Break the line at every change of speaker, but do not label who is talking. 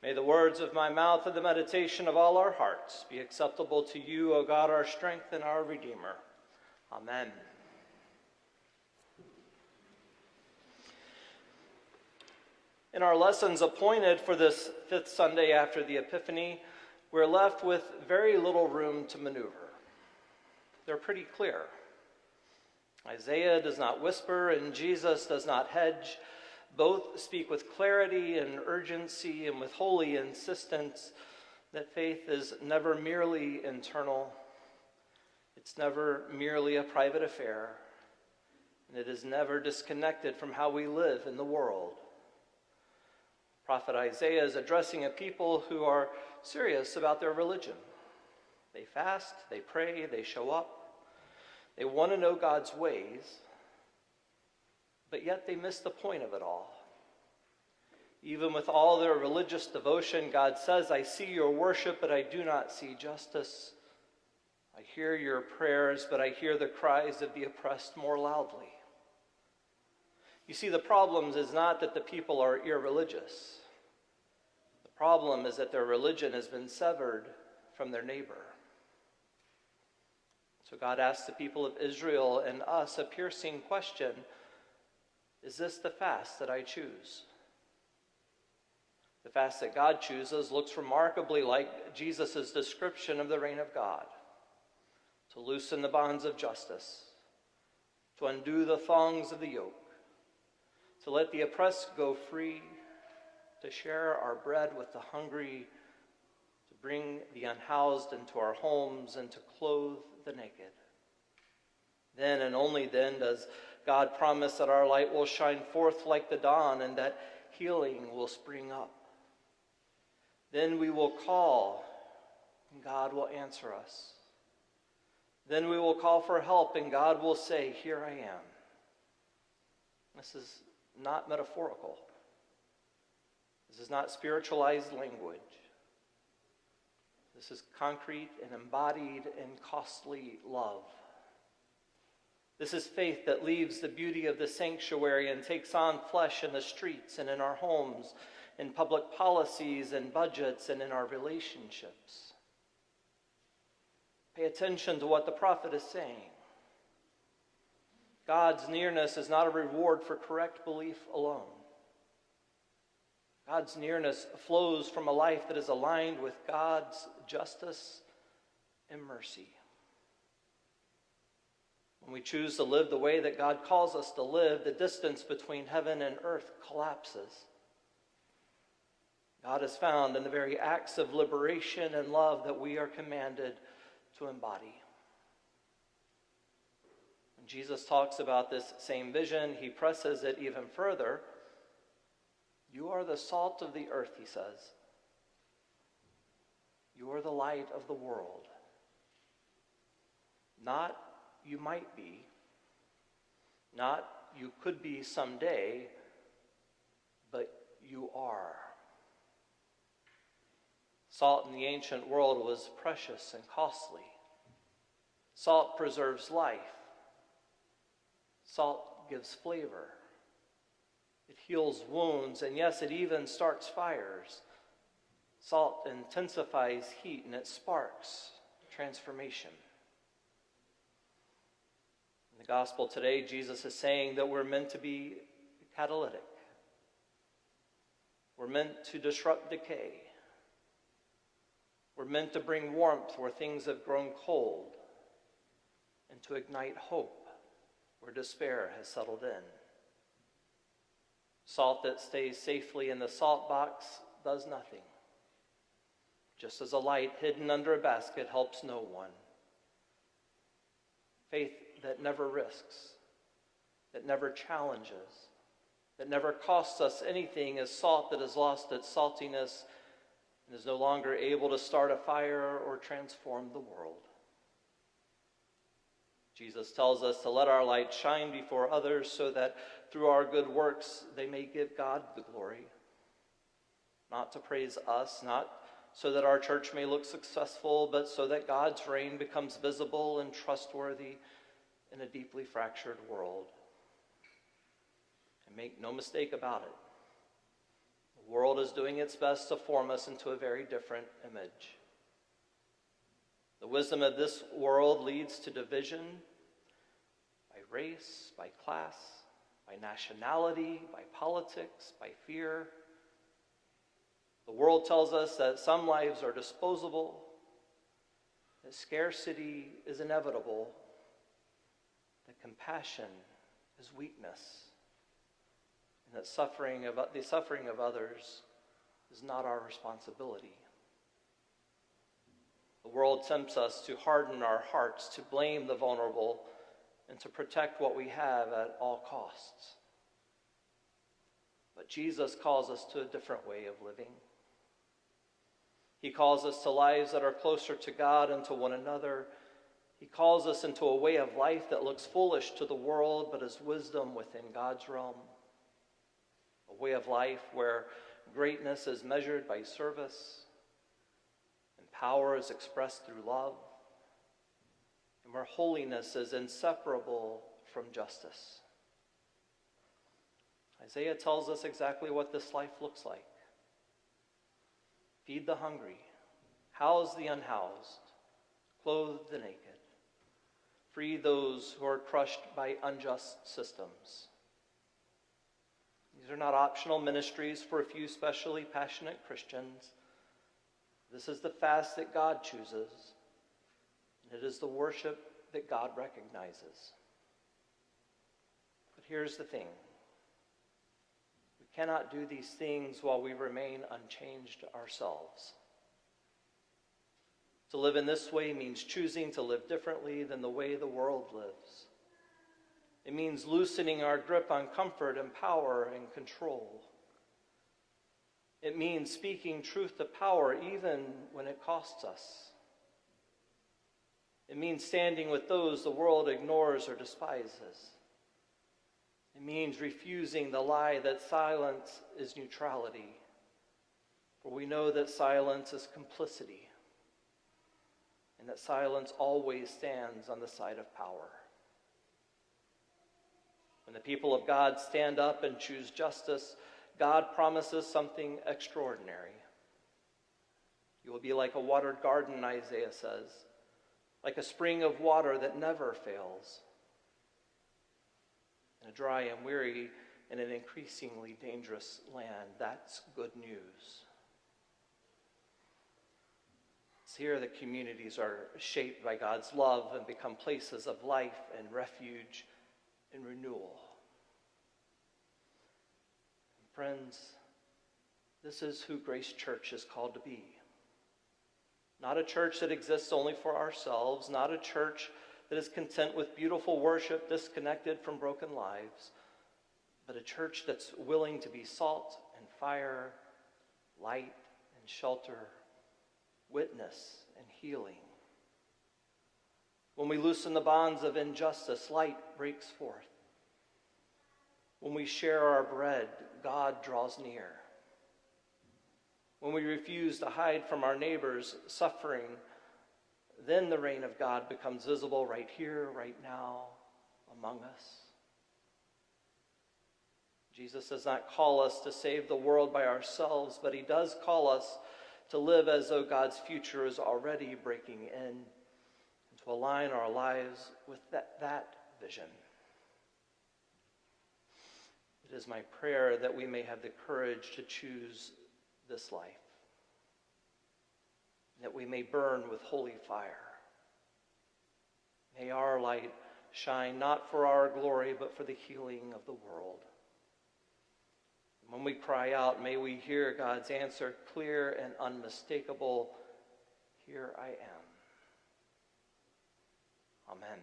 May the words of my mouth and the meditation of all our hearts be acceptable to you, O God, our strength and our Redeemer. Amen. In our lessons appointed for this fifth Sunday after the Epiphany, we're left with very little room to maneuver. They're pretty clear. Isaiah does not whisper and Jesus does not hedge. Both speak with clarity and urgency and with holy insistence that faith is never merely internal. It's never merely a private affair. And it is never disconnected from how we live in the world. Prophet Isaiah is addressing a people who are serious about their religion. They fast, they pray, they show up. They want to know God's ways, but yet they miss the point of it all. Even with all their religious devotion, God says, I see your worship, but I do not see justice. I hear your prayers, but I hear the cries of the oppressed more loudly. You see, the problem is not that the people are irreligious. The problem is that their religion has been severed from their neighbor. So God asks the people of Israel and us a piercing question: is this the fast that I choose? The fast that God chooses looks remarkably like Jesus' description of the reign of God: to loosen the bonds of justice, to undo the thongs of the yoke, to let the oppressed go free, to share our bread with the hungry, to bring the unhoused into our homes, and to clothe the naked. Then and only then does God promise that our light will shine forth like the dawn and that healing will spring up. Then we will call and God will answer us. Then we will call for help and God will say, here I am. This is not metaphorical. This is not spiritualized language. This is concrete and embodied and costly love. This is faith that leaves the beauty of the sanctuary and takes on flesh in the streets and in our homes, in public policies and budgets and in our relationships. Pay attention to what the prophet is saying. God's nearness is not a reward for correct belief alone. God's nearness flows from a life that is aligned with God's justice and mercy. When we choose to live the way that God calls us to live, the distance between heaven and earth collapses. God is found in the very acts of liberation and love that we are commanded to embody. When Jesus talks about this same vision, he presses it even further. You are the salt of the earth, he says. You are the light of the world. Not you might be, not you could be someday, but you are. Salt in the ancient world was precious and costly. Salt preserves life. Salt gives flavor. It heals wounds, and yes, it even starts fires. Salt intensifies heat, and it sparks transformation. In the gospel today, Jesus is saying that we're meant to be catalytic. We're meant to disrupt decay. We're meant to bring warmth where things have grown cold, and to ignite hope where despair has settled in. Salt that stays safely in the salt box does nothing, just as a light hidden under a basket helps no one. Faith that never risks, that never challenges, that never costs us anything is salt that has lost its saltiness and is no longer able to start a fire or transform the world. Jesus tells us to let our light shine before others so that through our good works they may give God the glory. Not to praise us, not so that our church may look successful, but so that God's reign becomes visible and trustworthy in a deeply fractured world. And make no mistake about it, The world is doing its best to form us into a very different image. The wisdom of this world leads to division by race, by class, by nationality, by politics, by fear. The world tells us that some lives are disposable, that scarcity is inevitable, that compassion is weakness, and that the suffering of others is not our responsibility. The world tempts us to harden our hearts, to blame the vulnerable, and to protect what we have at all costs. But Jesus calls us to a different way of living. He calls us to lives that are closer to God and to one another. He calls us into a way of life that looks foolish to the world, but is wisdom within God's realm. A way of life where greatness is measured by service, and power is expressed through love, and where holiness is inseparable from justice. Isaiah tells us exactly what this life looks like. Feed the hungry, house the unhoused, clothe the naked, free those who are crushed by unjust systems. These are not optional ministries for a few specially passionate Christians. This is the fast that God chooses, and it is the worship that God recognizes. But here's the thing. We cannot do these things while we remain unchanged ourselves. To live in this way means choosing to live differently than the way the world lives. It means loosening our grip on comfort and power and control. It means speaking truth to power even when it costs us. It means standing with those the world ignores or despises. It means refusing the lie that silence is neutrality, for we know that silence is complicity, and that silence always stands on the side of power. When the people of God stand up and choose justice, God promises something extraordinary. You will be like a watered garden, Isaiah says, like a spring of water that never fails. In a dry and weary and an increasingly dangerous land, that's good news. It's here that communities are shaped by God's love and become places of life and refuge and renewal. And friends, this is who Grace Church is called to be. Not a church that exists only for ourselves, not a church that is content with beautiful worship disconnected from broken lives, but a church that's willing to be salt and fire, light and shelter, witness and healing. When we loosen the bonds of injustice, light breaks forth. When we share our bread, God draws near. When we refuse to hide from our neighbor's suffering, then the reign of God becomes visible right here, right now, among us. Jesus does not call us to save the world by ourselves, but he does call us to live as though God's future is already breaking in, and to align our lives with that vision. It is my prayer that we may have the courage to choose this life, that we may burn with holy fire. May our light shine not for our glory, but for the healing of the world. When we cry out, may we hear God's answer clear and unmistakable, "Here I am." Amen.